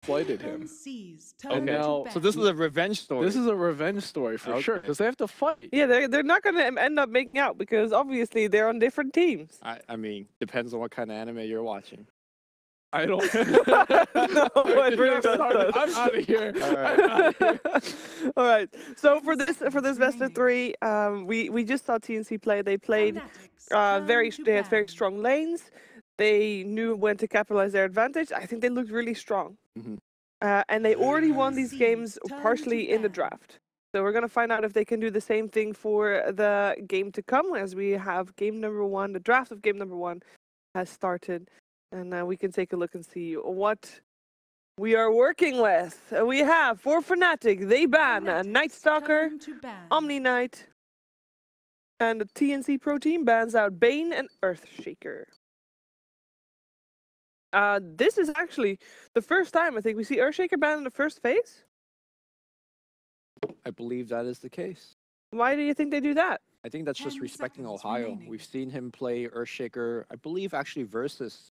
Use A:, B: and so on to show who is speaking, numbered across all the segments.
A: slighted him.
B: Okay,
A: And now,
B: so this is a revenge story.
A: This is a revenge story for sure, because they have to fight.
C: Yeah, they're not going to end up making out because obviously they're on different teams.
B: I mean, depends on what kind of anime you're watching.
A: I don't.
C: No, it really does.
A: I'm out of here.
B: All right.
C: All right. So for this best of three, we just saw TNC play. They played they had very strong lanes. They knew when to capitalize their advantage. I think they looked really strong. And they already won these games partially in the draft. So we're gonna find out if they can do the same thing for the game to come, as we have game number 1. The draft of game number 1 has started. And we can take a look and see what we are working with. We have, for Fnatic, they ban Night Stalker, Omni Knight, and the TNC Pro team bans out Bane and Earthshaker. This is actually the first time I think we see Earthshaker banned in the first phase.
B: I believe that is the case.
C: Why do you think they do that?
B: I think that's just respecting Ohio. We've seen him play Earthshaker, I believe, actually versus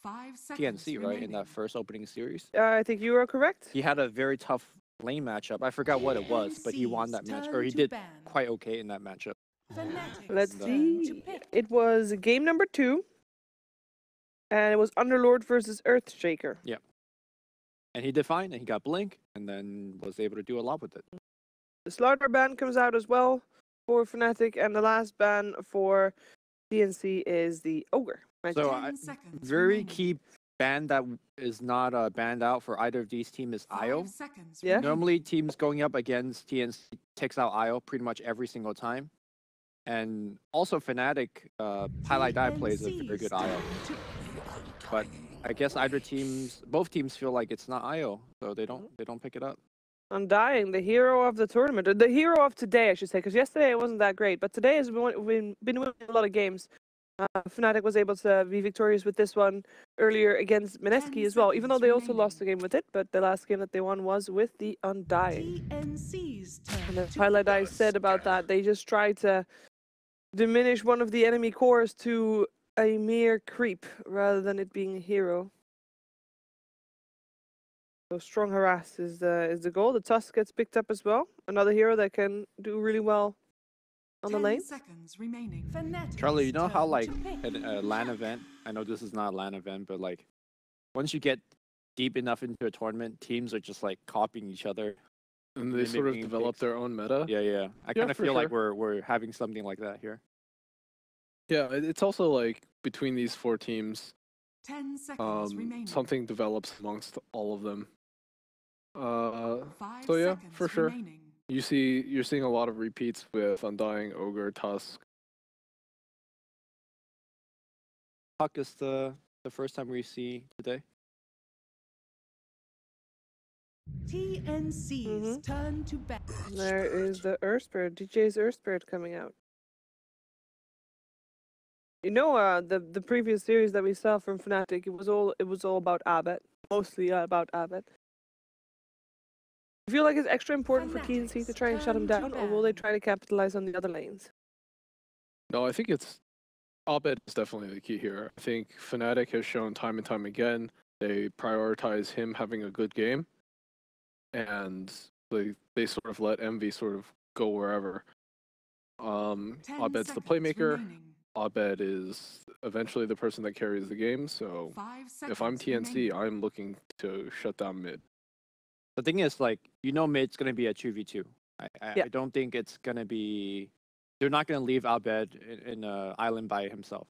B: TNC, right, in that first opening series.
C: I think you are correct.
B: He had a very tough lane matchup. I forgot what it was, but he won that match, or he did quite okay in that matchup.
C: Let's see. It was game number 2, and it was Underlord versus Earthshaker.
B: Yeah. And he did fine, and he got Blink, and then was able to do a lot with it.
C: The Slaughter ban comes out as well for Fnatic, and the last ban for TNC is the Ogre.
B: So, very key ban that is not banned out for either of these teams is IO.
C: Yeah.
B: Normally, teams going up against TNC takes out IO pretty much every single time. And also, Fnatic, Highlight Die plays a very good IO. But I guess both teams feel like it's not IO, so they don't pick it up.
C: Undying, the hero of the tournament, or the hero of today, I should say, because yesterday it wasn't that great, but today has been winning a lot of games. Fnatic was able to be victorious with this one earlier against Mineski as well, even though they also lost the game with it, but the last game that they won was with the Undying. And as Highlight Eye said about that, they just tried to diminish one of the enemy cores to a mere creep rather than it being a hero. So strong harass is the goal. The Tusk gets picked up as well. Another hero that can do really well on the lane.
B: Charlie, you know how like at a LAN event, I know this is not a LAN event, but like once you get deep enough into a tournament, teams are just like copying each other.
A: And they sort of develop their own meta.
B: Yeah. I kind of feel like we're having something like that here.
A: Yeah, it's also like between these 4 teams, something develops amongst all of them. So yeah, for sure. You're seeing a lot of repeats with Undying, Ogre, Tusk.
B: Puck is the first time we see today.
D: TNC's turn to bat.
C: There is the Earth Spirit, DJ's Earth Spirit coming out. You know, the previous series that we saw from Fnatic, it was all about Abed, mostly about Abed. I feel like it's extra important for TNC to try and shut him down, or will they try to capitalize on the other lanes?
A: No, I think Abed is definitely the key here. I think Fnatic has shown time and time again they prioritize him having a good game, and they sort of let Envy sort of go wherever. Abed's the playmaker. Abed is eventually the person that carries the game, so if I'm TNC, I'm looking to shut down mid.
B: The thing is, like, mid's going to be a 2v2. I don't think it's going to be... They're not going to leave Abed in an island by himself.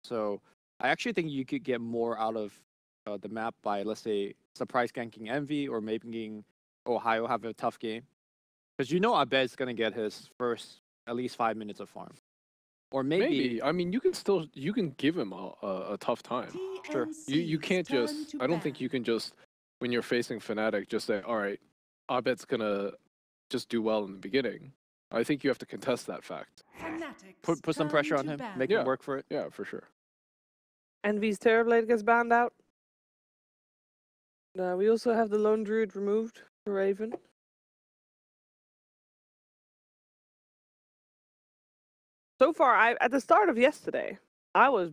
B: So I actually think you could get more out of the map by, let's say, surprise ganking Envy or making Ohio have a tough game. Because Abed's going to get his first at least 5 minutes of farm. Or maybe
A: I mean, you can give him a tough time.
B: Sure.
A: You can't just... I don't think you can just... When you're facing Fnatic, just say, all right, Abed's gonna just do well in the beginning. I think you have to contest that fact.
B: Put some pressure on him, make him work for it.
A: Yeah, for sure.
C: Envy's Terrorblade gets banned out. We also have the Lone Druid removed for Raven. So far, at the start of yesterday, I was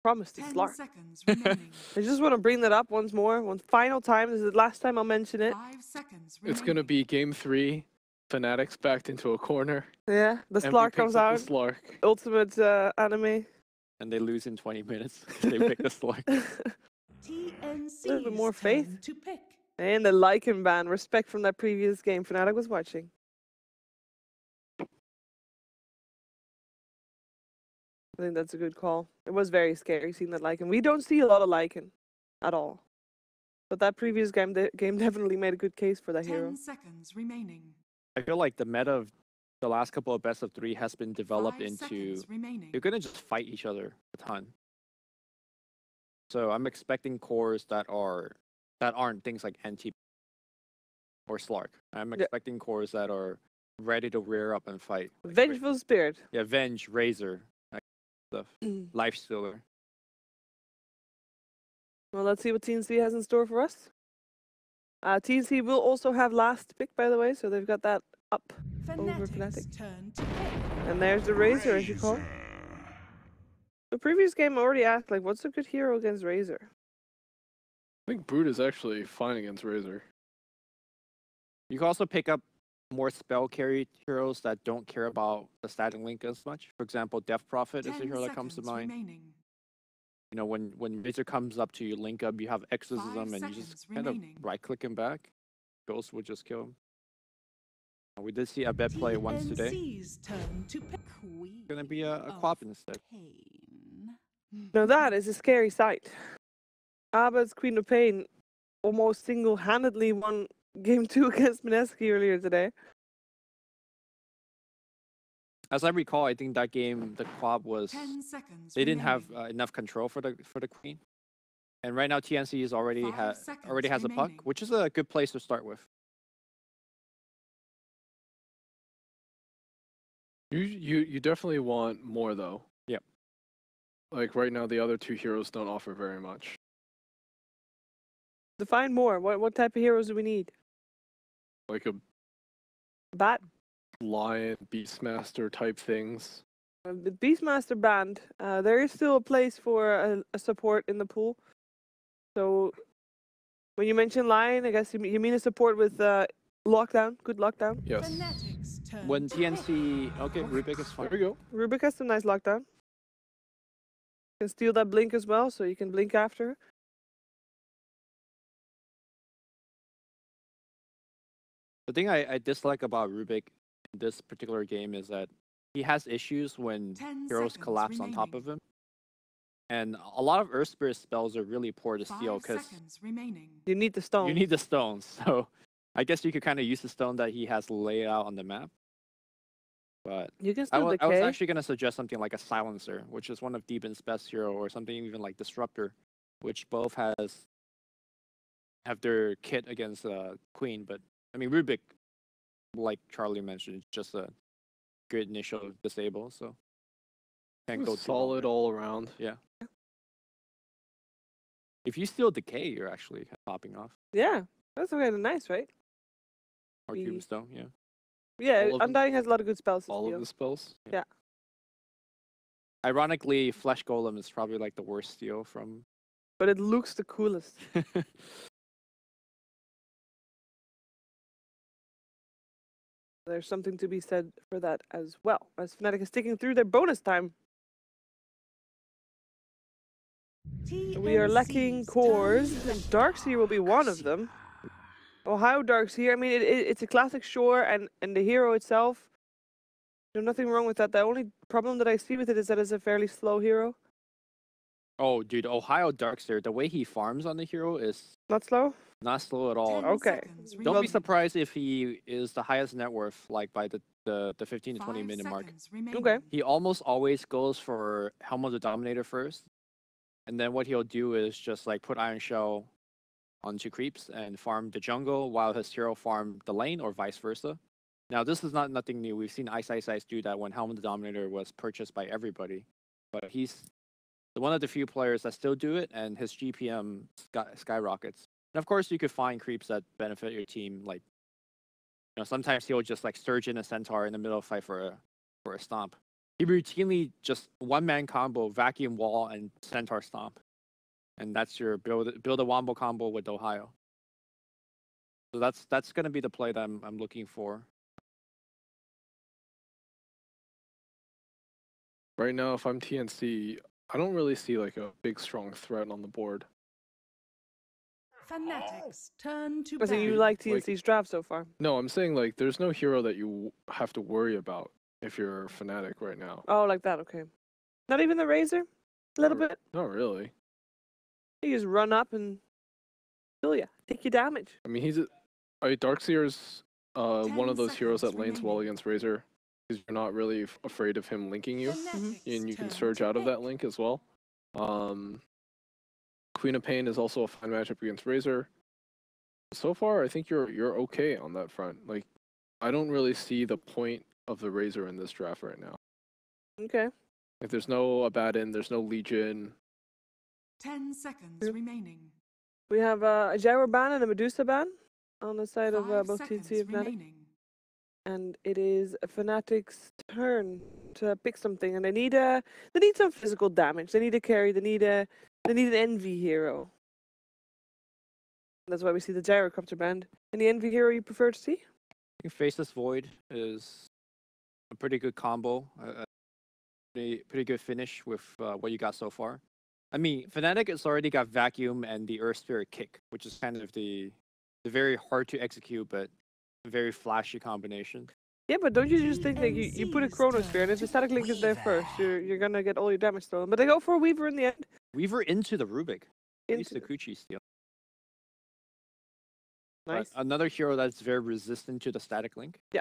C: promised to
D: 10
C: Slark.
D: seconds remaining.
C: I just want to bring that up once more, one final time. This is the last time I'll mention it.
D: 5 seconds remaining.
A: It's gonna be game 3. Fnatic's backed into a corner.
C: Yeah, the
A: MV
C: Slark
A: picks
C: comes
A: up
C: out.
A: the Slark.
C: Ultimate anime.
B: And they lose in 20 minutes. They pick the Slark.
D: TNC's
C: A little bit more faith.
D: turn to pick.
C: And the Lycan ban. Respect from that previous game Fnatic was watching. I think that's a good call. It was very scary seeing that Lycan. We don't see a lot of Lycan at all. But that previous game definitely made a good case for that
D: 10
C: hero.
D: seconds remaining.
B: I feel like the meta of the last couple of best of 3 has been developed
D: 5
B: into
D: seconds remaining.
B: you're gonna just fight each other a ton. So I'm expecting cores that aren't things like NT or Slark. I'm expecting cores that are ready to rear up and fight. Like
C: Vengeful Spirit.
B: Yeah, Venge, Razor, like stuff. Life Stealer.
C: Well, let's see what TNC has in store for us. TNC will also have last pick, by the way, so they've got that up over
D: Fnatic's
C: Fnatic.
D: turn to pick.
C: And there's the Razor, as you call. The previous game I already asked, like, what's a good hero against Razor?
A: I think Brute is actually fine against Razor.
B: You can also pick up more spell carry heroes that don't care about the static link as much. For example, Death Prophet is a
D: 10
B: hero that comes to
D: seconds
B: mind.
D: remaining.
B: You know, when Razor comes up to you, link up, you have Exorcism, and you just
D: seconds
B: kind of
D: remaining.
B: right-click him back. Ghost would just kill him. We did see a bet play once today.
D: TNC's turn to pick. Queen
B: Gonna be a
D: of
B: Quap instead.
D: Pain.
C: Now that is a scary sight. Abba's Queen of Pain almost single-handedly won game 2 against Mineski earlier today.
B: As I recall, I think that game the Quap was
D: 10 seconds
B: they didn't have
D: remaining.
B: enough control for the Queen, and right now TNC is already
D: 5
B: has a puck,
D: remaining.
B: which is a good place to start with.
A: You definitely want more though.
B: Yep.
A: Like right now, the other 2 heroes don't offer very much.
C: Define more. What type of heroes do we need?
A: Like a
C: Bat?
A: Lion, Beastmaster type things.
C: The Beastmaster banned. There is still a place for a support in the pool. So, when you mention Lion, I guess you mean a support with lockdown, good lockdown.
A: Yes.
D: Fnatic's turn
B: When
D: to pick.
B: TNC, okay, Rubik is fine.
A: There we go.
C: Rubik has some nice lockdown. You can steal that blink as well, so you can blink after.
B: The thing I dislike about Rubik in this particular game is that he has issues when
D: 10
B: heroes
D: seconds
B: collapse on top
D: remaining.
B: of him. And a lot of Earth Spirit spells are really poor to
D: 5
B: steal because
D: seconds remaining.
C: You need the stone.
B: you need the stones. So I guess you could kind of use the stone that he has laid out on the map. But
C: You can
B: I
C: still
B: was
C: decay.
B: actually going to suggest something like a Silencer, which is one of Deepin's best hero, or something even like Disruptor, which both have their kit against Queen. But I mean, Rubik, like Charlie mentioned, is just a good initial disable, so can't go too wrong
A: Solid
B: there.
A: all around.
B: Yeah. If you steal Decay, you're actually popping off.
C: Yeah, that's kind of nice, right?
B: Or
C: The-
B: Cubestone, yeah.
C: Yeah,
A: All of them.
C: Undying has a lot of good spells to
A: All
C: steal.
A: of the spells.
B: Ironically, Flesh Golem is probably like the worst steal from.
C: But it looks the coolest. There's something to be said for that as well. As Fnatic is sticking through their bonus time. We are lacking
D: TNC's
C: cores,
D: turn to
C: and
D: pick.
C: Darkseer will be one of them. Ohio Darkseer, I mean, it's a classic shore, and the hero itself, there's nothing wrong with that. The only problem that I see with it is that it's a fairly slow hero.
B: Oh, dude, Ohio Darkseer, the way he farms on the hero is
C: Not slow?
B: not slow at all.
D: 10
C: Okay.
D: seconds
B: Don't be
D: remaining.
B: surprised if he is the highest net worth, like by the 15 to 20
D: 5
B: minute mark.
D: seconds remaining.
C: Okay.
B: He almost always goes for Helm of the Dominator first, and then what he'll do is just like put Iron Shell onto creeps and farm the jungle while his hero farm the lane, or vice versa. Now, this is nothing new. We've seen Ice do that when Helm of the Dominator was purchased by everybody, but he's one of the few players that still do it, and his GPM skyrockets. And of course, you could find creeps that benefit your team. Like, you know, sometimes he'll just like surge in a centaur in the middle of fight for a stomp. he routinely just one-man combo, vacuum wall, and centaur stomp. And that's your build a wombo combo with Ohio. So that's gonna be the play that I'm looking for.
A: Right now, if I'm TNC, I don't really see like a big strong threat on the board.
D: Fnatic's turn to
C: I think you
D: ban.
C: like TNC's draft so far.
A: No, I'm saying like there's no hero that you have to worry about if you're Fnatic right now.
C: Oh, like that, okay. Not even the Razor? A little bit?
A: Not really.
C: You just run up and kill ya. Take your damage.
A: I mean, Darkseer's one
D: 10
A: of those heroes that
D: seconds
A: lanes well
D: remaining.
A: against Razor, because you're not really afraid of him linking you,
D: Fnatic's
A: and you can
D: turn
A: surge
D: to
A: out of that
D: pick.
A: link as well. Queen of Pain is also a fine matchup against Razor. So far, I think you're okay on that front. Like, I don't really see the point of the Razor in this draft right now.
C: Okay.
A: Like, there's no Abaddon, there's no Legion.
D: 10 seconds
C: Yep.
D: remaining.
C: We have a Gyro ban and a Medusa ban on the side of
D: 5
C: both
D: seconds
C: TNC and Fnatic.
D: remaining.
C: And it is Fnatic's turn to pick something, and they need some physical damage. They need a carry. They need an envy hero. That's why we see the Gyrocopter band. Any envy hero you prefer to see?
B: I think Faceless Void is a pretty good combo. Pretty good finish with what you got so far. I mean, Fnatic has already got Vacuum and the Earth Spirit Kick, which is kind of the very hard to execute but very flashy combination.
C: Yeah, but don't you just think that you put a
D: TNC's
C: Chronosphere, and if the static link is there first, you're gonna get all your damage stolen. But they go for a Weaver in the end.
B: Weaver into the Rubik. It's
C: Into
B: the Kuchi steal.
C: Nice.
B: But another hero that's very resistant to the static link.
C: Yeah.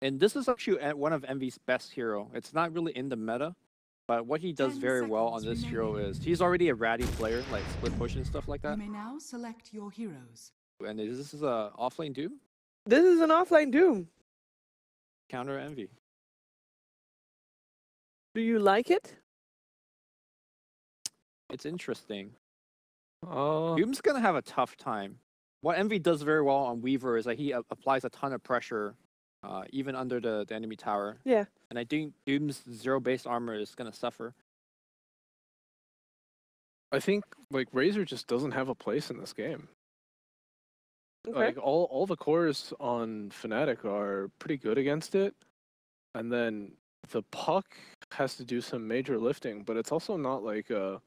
B: And this is actually one of Envy's best hero. It's not really in the meta, but what he does
D: 10
B: very well on
D: seconds
B: this hero
D: remaining.
B: is he's already a ratty player, like split push and stuff like
D: You
B: that.
D: may now select your heroes.
B: And this is a offlane Doom
C: This is an offline Doom.
B: counter Envy.
C: Do you like it?
B: It's interesting.
A: Uh,
B: Doom's gonna have a tough time. What Envy does very well on Weaver is that he applies a ton of pressure, even under the enemy tower.
C: Yeah.
B: And I think Doom's zero base armor is gonna suffer.
A: I think like Razor just doesn't have a place in this game.
C: Okay.
A: Like all the cores on Fnatic are pretty good against it, and then the puck has to do some major lifting, but it's also not like a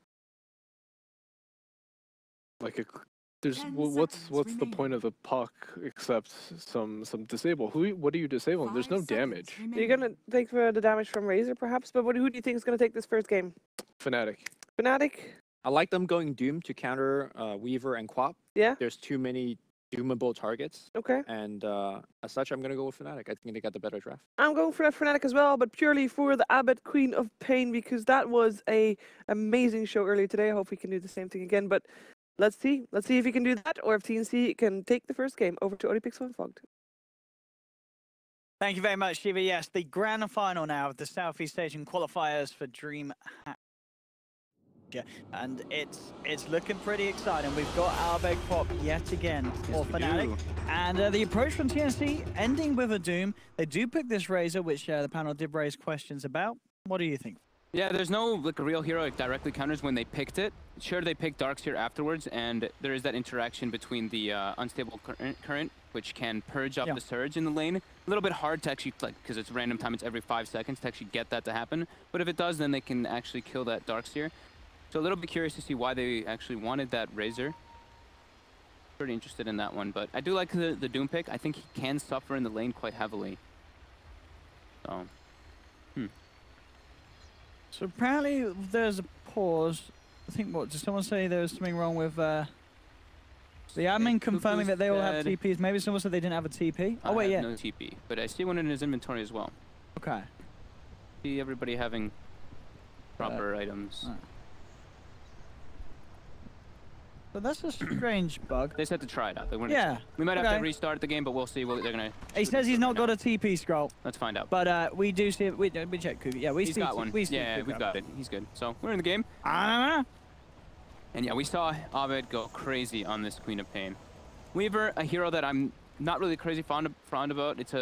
A: there's
D: 10
A: what's
D: seconds
A: the point of the puck except some disable? What do you disable? There's
D: 5
A: no
D: seconds
A: damage.
C: You're
D: remaining.
C: gonna take the damage from Razor, perhaps. But who do you think is gonna take this first game?
A: Fnatic.
C: Fnatic.
B: I like them going Doom to counter Weaver and Quap.
C: Yeah.
B: There's too many doomable targets,
C: Okay.
B: and as such, I'm gonna go with Fnatic. I think they got the better draft.
C: I'm going for Fnatic as well, but purely for the Abbott Queen of Pain, because that was a amazing show earlier today. I hope we can do the same thing again. But let's see. Let's see if we can do that, or if TNC can take the first game over to Olipixel and Fogged.
E: Thank you very much, Shiva. Yes, the grand final now of the Southeast Asian qualifiers for DreamLeague. And it's looking pretty exciting. We've got our big pop yet again for Fnatic. And the approach from TNC ending with a Doom. They do pick this Razor, which the panel did raise questions about. What do you think?
F: Yeah, there's no like a real hero that directly counters when they picked it. Sure, they picked Darkseer afterwards, and there is that interaction between the unstable current, which can purge up the surge in the lane. A little bit hard to actually, like, because it's random time, it's every 5 seconds to actually get that to happen. But if it does, then they can actually kill that Darkseer. So a little bit curious to see why they actually wanted that Razor. Pretty interested in that one, but I do like the Doom pick. I think he can suffer in the lane quite heavily. So,
E: So apparently there's a pause. I think, what, did someone say there was something wrong with the admin confirming that they all have TPs? Maybe someone said they didn't have a TP? Oh, wait, yeah.
F: No TP, but I see one in his inventory as well.
E: Okay.
F: See everybody having proper items.
E: So that's a strange bug.
F: They just have to try it out. They weren't
E: Yeah.
F: we might have to restart the game, but we'll see what they're gonna.
E: He says he's not got a TP scroll,
F: Let's find out.
E: but we do see we check Cougar. Yeah, we
F: He's
E: see
F: got one.
E: We see
F: Yeah,
E: Cougar.
F: we've got it. He's good. So we're in the game.
E: Ah,
F: And yeah, we saw Abed go crazy on this Queen of Pain. Weaver, a hero that I'm not really crazy fond about. It's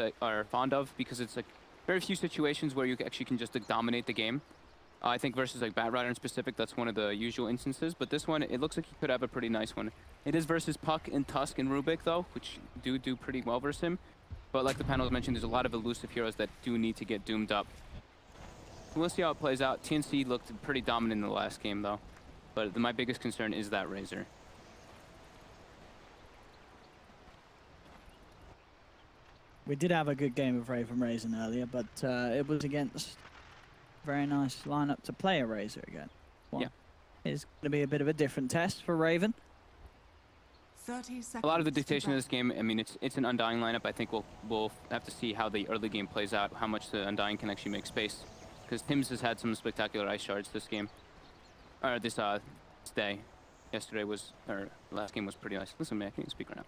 F: fond of because it's like very few situations where you actually can just like, dominate the game. I think versus like Bat Rider in specific, that's one of the usual instances. But this one, it looks like he could have a pretty nice one. It is versus Puck and Tusk and Rubik though, which do pretty well versus him. But like the panel mentioned, there's a lot of elusive heroes that do need to get doomed up. We'll see how it plays out. TNC looked pretty dominant in the last game though. But my biggest concern is that Razor.
E: We did have a good game of Raven Raisin earlier, but it was against very nice lineup to play a Razor again. Well,
F: yeah.
E: It's going to be a bit of a different test for Raven.
D: 30 seconds.
F: A lot of the dictation of this game, I mean, it's an Undying lineup. I think we'll have to see how the early game plays out, how much the Undying can actually make space. Because Tim's has had some spectacular ice shards this game. Or this day. Yesterday was, or last game was pretty nice. Listen, man, I can't speak right now.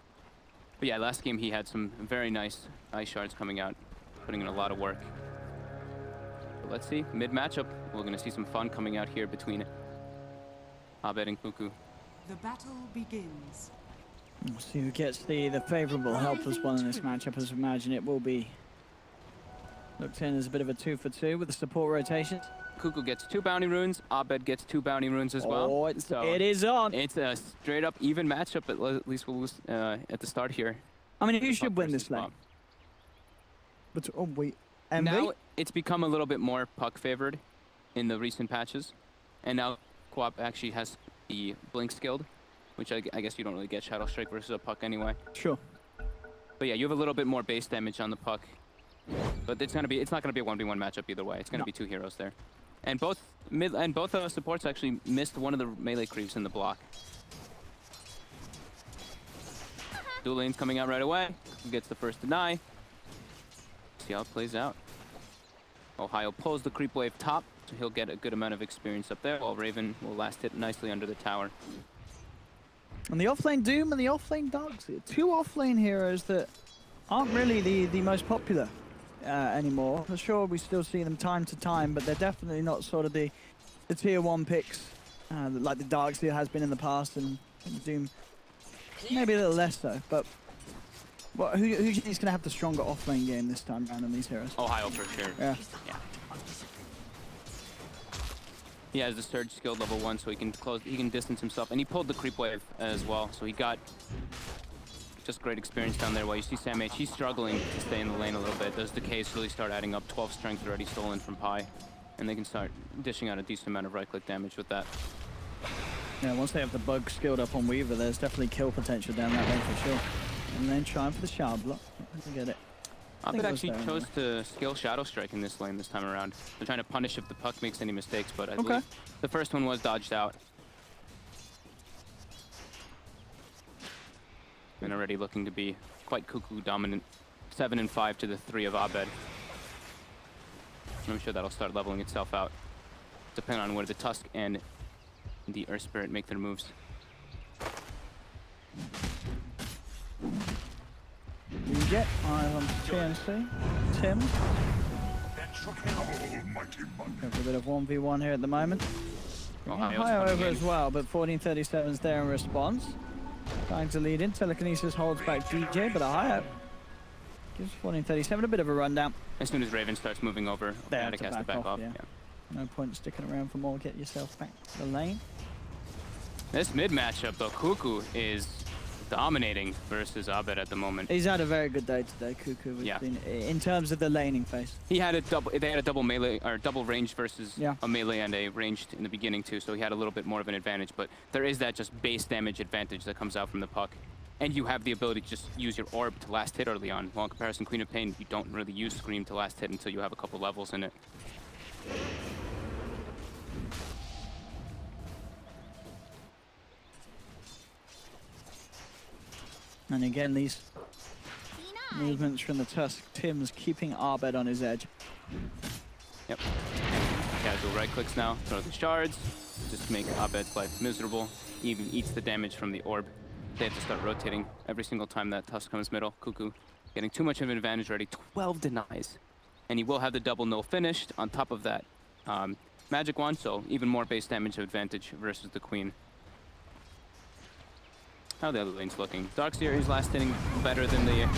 F: But yeah, last game he had some very nice ice shards coming out, putting in a lot of work. But let's see, mid matchup, we're gonna see some fun coming out here between Abed and Cuckoo.
D: The battle begins.
E: We'll see who gets the favorable help as well in this matchup, as we imagine it will be looked in as a bit of a 2-for-2 with the support rotations.
F: Cuckoo gets 2 bounty runes, Abed gets 2 bounty runes as well.
E: Oh, it is on.
F: It's a straight up even matchup, at least we'll lose at the start here.
E: I mean, who should win this lane? But, oh wait, MV?
F: Now it's become a little bit more Puck favored in the recent patches. And now Quap actually has the Blink skilled, which I guess you don't really get Shadow Strike versus a Puck anyway.
E: Sure.
F: But yeah, you have a little bit more base damage on the Puck. But it's not gonna be a 1v1 matchup either way. It's gonna be 2 heroes there. And both supports actually missed one of the melee creeps in the block. Dual lanes coming out right away. Who gets the first deny? See how it plays out. Ohio pulls the creep wave top, so he'll get a good amount of experience up there, while Raven will last hit nicely under the tower.
E: And the offlane Doom and the offlane Darkseer, 2 offlane heroes that aren't really the most popular anymore. For sure, we still see them time to time, but they're definitely not sort of the tier 1 picks like the Darkseer has been in the past, and Doom maybe a little less so. But who do you think is going to have the stronger offlane game this time around on these heroes?
F: Ohio for sure.
E: Yeah.
F: He has the surge skill level 1, so he can distance himself, and he pulled the creep wave as well, so he got just great experience down there. While you see Sam H, he's struggling to stay in the lane a little bit. Those decays really start adding up. 12 strength already stolen from Pi, and they can start dishing out a decent amount of right-click damage with that.
E: Yeah, once they have the bug skilled up on Weaver, there's definitely kill potential down that lane for sure. And then trying for the shard block. I get it.
F: Abed actually chose to skill Shadow Strike in this lane this time around. They're trying to punish if the Puck makes any mistakes, but I believe the first one was dodged out. And already looking to be quite Cuckoo dominant. 7 and 5 to the 3 of Abed. I'm sure that'll start leveling itself out, depending on where the Tusk and the Earth Spirit make their moves.
E: You get eyes on TNC. Tim. Have a bit of 1v1 here at the moment. High over as well, but 1437's there in response. Trying to lead in. Telekinesis holds back DJ, but a high up gives 1437 a bit of a rundown.
F: As soon as Raven starts moving over, Fnatic has to back off. Yeah.
E: No point sticking around for more. Get yourself back to the lane.
F: This mid matchup, though, Cuckoo is dominating versus Abed at the moment.
E: He's had a very good day today, Cuckoo. In terms of the laning phase.
F: He had they had a double melee or double range versus a melee and a ranged in the beginning too, so he had a little bit more of an advantage. But there is that just base damage advantage that comes out from the Puck, and you have the ability to just use your orb to last hit early on. While in comparison, Queen of Pain, you don't really use Scream to last hit until you have a couple levels in it.
E: And again, these movements from the Tusk. Tim's keeping Abed on his edge.
F: Yep. Casual right clicks now, throw the shards, just make Abed's life miserable. He even eats the damage from the orb. They have to start rotating every single time that Tusk comes middle. Cuckoo getting too much of an advantage already. 12 denies. And he will have the double null finished on top of that magic wand, so even more base damage advantage versus the Queen. How the other lane's looking. Darkseer is last hitting better than the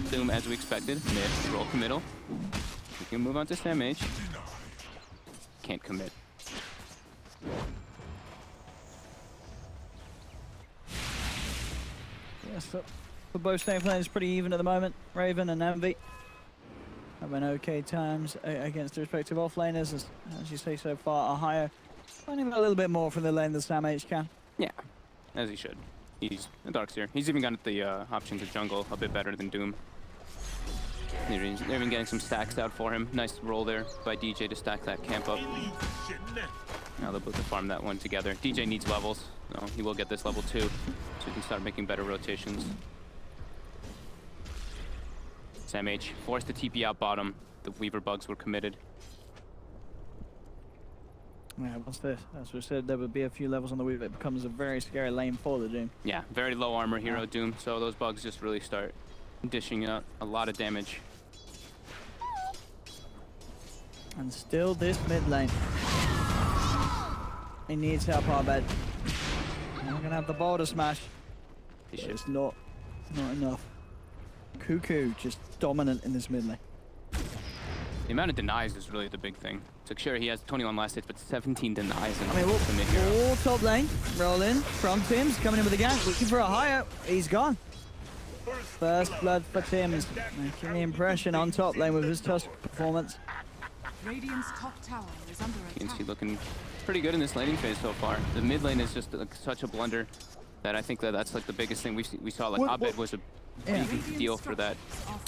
F: Doom as we expected. Mid, roll to middle. You can move on to Sam H. Can't commit.
E: Yes, for both staying players, pretty even at the moment. Raven and Envy having okay times against the respective offlaners, as you say so far. Ohio finding a little bit more from the lane than Sam H can.
F: Yeah, as he should. He's a Darkseer. He's even got the option to jungle a bit better than Doom. They've been getting some stacks out for him. Nice roll there by DJ to stack that camp up. Now they'll both farm that one together. DJ needs levels. No, he will get this level 2, so he can start making better rotations. Sam H forced the TP out bottom. The Weaver bugs were committed.
E: Yeah, once this, as we said, there would be a few levels on the Weaver. It becomes a very scary lane for the Doom.
F: Yeah, very low armor hero Doom, so those bugs just really start dishing out a lot of damage.
E: And still this mid lane. He needs help, Arbed. We're gonna have the boulder smash. It's not enough. Cuckoo just dominant in this mid lane.
F: The amount of denies is really the big thing. So sure, he has 21 last hits, but 17 denies in
E: I mean,
F: the mid hero.
E: all top lane, roll in from Tim's, coming in with a gank, looking for a higher. He's gone. First blood for Tim's, making the impression on top lane with his Tusk performance.
D: Radiant's top tower is under attack.
F: TNC looking pretty good in this laning phase so far. The mid lane is just like such a blunder that I think that's like the biggest thing we saw. Like Abed was a big deal for that.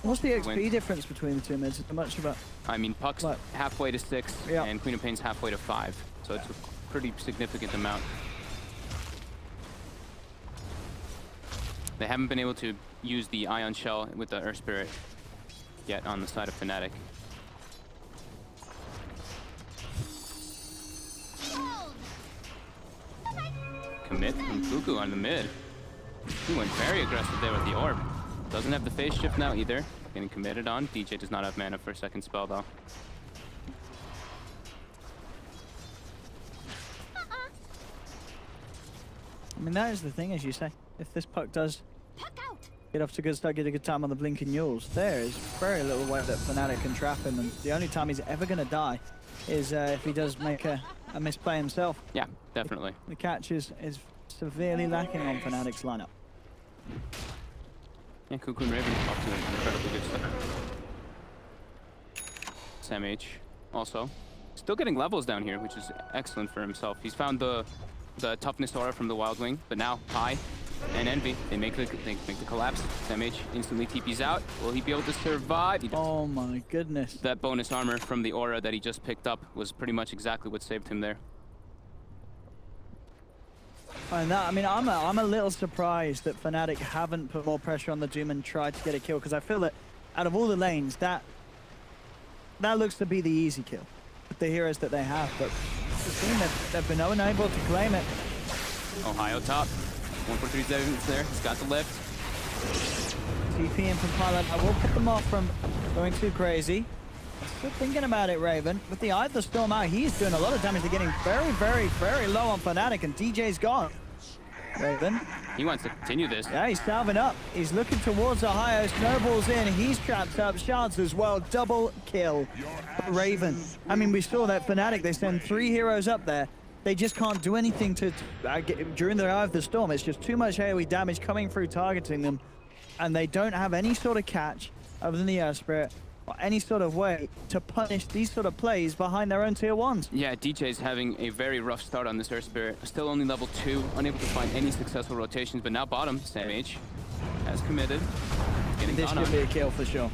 E: What's the XP difference between the two mids? Is much about?
F: I mean, Puck's halfway to 6, and Queen of Pain's halfway to 5, so it's a pretty significant amount. They haven't been able to use the Ion Shell with the Earth Spirit yet on the side of Fnatic. Commit from Cuckoo on the mid. He went very aggressive there with the orb. Doesn't have the phase shift now either. Getting committed on. DJ does not have mana for a second spell though.
E: I mean, that is the thing, as you say. If this puck does get off to a good start, get a good time on the blinking Yules, there is very little way that Fnatic can trap him, and the only time he's ever going to die is if he does make a misplay himself.
F: Yeah, definitely.
E: The catch is severely lacking on Fnatic's lineup.
F: Yeah, Cuckoo and Raven off to an incredibly good start. Sam H also still getting levels down here, which is excellent for himself. He's found the toughness aura from the Wild Wing, but now High and Envy, they make the collapse. Sam H instantly TP's out. Will he be able to survive?
E: Oh my goodness.
F: That bonus armor from the aura that he just picked up was pretty much exactly what saved him there.
E: And that, I mean, I'm a little surprised that Fnatic haven't put more pressure on the Doom and tried to get a kill, because I feel that out of all the lanes, that looks to be the easy kill with the heroes that they have, but they've been unable to claim it.
F: Ohio top. 143 seconds there. He's got the lift.
E: TP in from Pilot. I will put them off from going too crazy. Still thinking about it, Raven. With the Eye of the Storm out, he's doing a lot of damage. They're getting very, very, very low on Fnatic, and DJ's gone. Raven.
F: He wants to continue this.
E: Yeah, he's salving up. He's looking towards Ohio. Snowballs in. He's trapped up. Shards as well. Double kill. Raven. I mean, we saw that Fnatic, they send 3 heroes up there. They just can't do anything to during the Eye of the Storm. It's just too much AoE damage coming through, targeting them. And they don't have any sort of catch other than the Earth Spirit, or any sort of way to punish these sort of plays behind their own tier 1s.
F: Yeah, DJ's having a very rough start on this Earth Spirit. Still only level 2, unable to find any successful rotations, but now bottom, Sam H has committed.
E: This could be a kill for sure.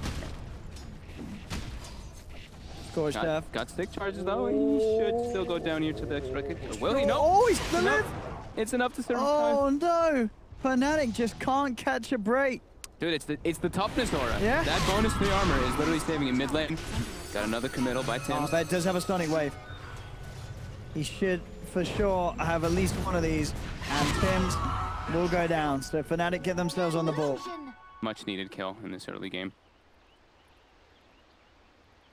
E: Scorched Earth.
F: Got stick charges though. He should still go down here to the extra kick. Will he? No.
E: Oh, he's still in.
F: It's enough to survive.
E: Oh no! Fnatic just can't catch a break.
F: Dude, it's the toughness aura.
E: Yeah.
F: That bonus 3 armor is literally saving him mid lane. Got another committal by Tim.
E: Oh, that does have a Sonic Wave. He should for sure have at least one of these, and Tim's will go down. So Fnatic get themselves on the ball.
F: Much needed kill in this early game.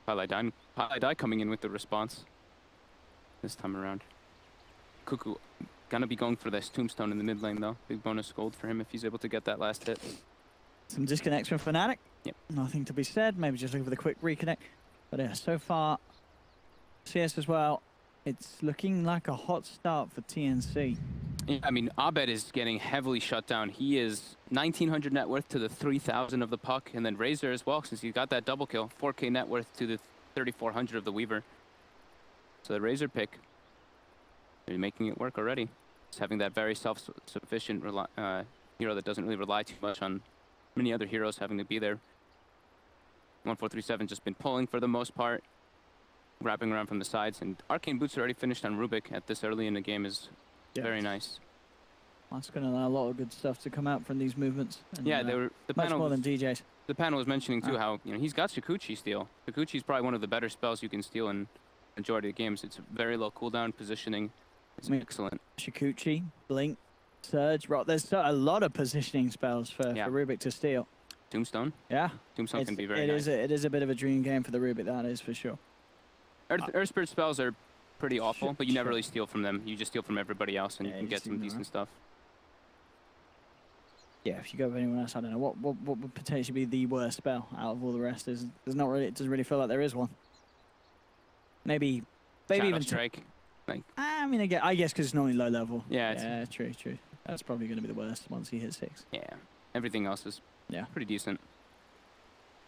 F: Palai coming in with the response this time around. Cuckoo gonna be going for this tombstone in the mid lane though. Big bonus gold for him if he's able to get that last hit.
E: Some disconnects from Fnatic.
F: Yep.
E: Nothing to be said. Maybe just looking for the quick reconnect. But yeah, so far, CS as well, it's looking like a hot start for TNC.
F: Yeah, I mean, Abed is getting heavily shut down. He is 1,900 net worth to the 3,000 of the Puck, and then Razor as well, since he got that double kill, 4K net worth to the 3,400 of the Weaver. So the Razor pick, they're making it work already. Just having that very self-sufficient hero that doesn't really rely too much on many other heroes having to be there. 1437 just been pulling for the most part, wrapping around from the sides, and Arcane Boots already finished on Rubik at this early in the game is very nice.
E: That's going to allow a lot of good stuff to come out from these movements. And,
F: yeah, they were the
E: much
F: panel
E: more than DJs.
F: The panel was mentioning too how he's got Shikuchi steal. Shikuchi is probably one of the better spells you can steal in majority of games. It's a very low cooldown positioning. It's excellent.
E: Shikuchi, Blink, Surge, Rock. There's a lot of positioning spells for Rubik to steal.
F: Tombstone.
E: Yeah.
F: Tombstone can be very nice.
E: It is a bit of a dream game for the Rubik, that is for sure.
F: Earth Spirit spells are pretty awful, but you never really steal from them. You just steal from everybody else, and you can get some decent stuff.
E: Yeah, if you go with anyone else, I don't know what would potentially be the worst spell out of all the rest. There's not really. It doesn't really feel like there is one. Maybe
F: Shadow
E: even
F: Strike. Like,
E: I mean, I guess because it's normally low level.
F: Yeah.
E: True. That's probably going to be the worst once he hits 6.
F: Yeah. Everything else is pretty decent.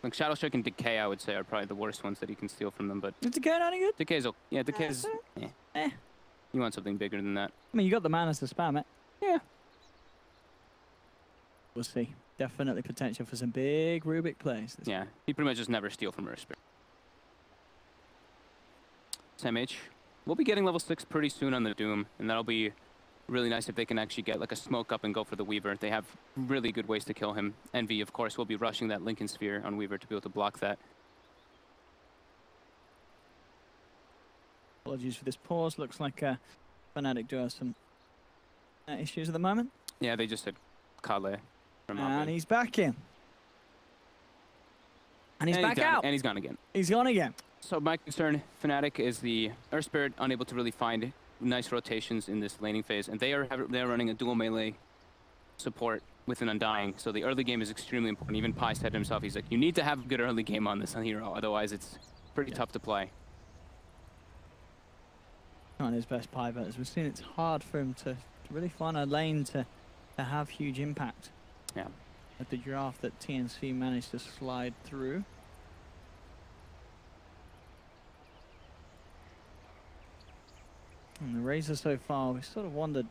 F: Like Shadow Strike and Decay, I would say, are probably the worst ones that he can steal from them. But
E: is Decay not any good?
F: Decay's You want something bigger than that.
E: I mean, you got the mana to spam it.
F: Yeah.
E: We'll see. Definitely potential for some big Rubik plays.
F: Yeah, he pretty much just never steal from Earth Spirit. SMH. We'll be getting level 6 pretty soon on the Doom, and that'll be really nice if they can actually get like a smoke up and go for the Weaver. They have really good ways to kill him. Envy, of course, will be rushing that Lincoln Sphere on Weaver to be able to block that.
E: Apologies for this pause. Looks like Fnatic do have some issues at the moment.
F: Yeah, they just said Kale from
E: And he's back in. And he's back out.
F: And he's gone again.
E: He's gone again.
F: So my concern, Fnatic, is the Earth Spirit unable to really find nice rotations in this laning phase, and they're running a dual melee support with an Undying. So the early game is extremely important. Even Pi said himself, he's like, you need to have a good early game on this hero, otherwise it's pretty tough to play.
E: Not his best Pi, but as we've seen, it's hard for him to really find a lane to have huge impact.
F: Yeah.
E: At the draft that TNC managed to slide through. And the Razor so far, we sort of wondered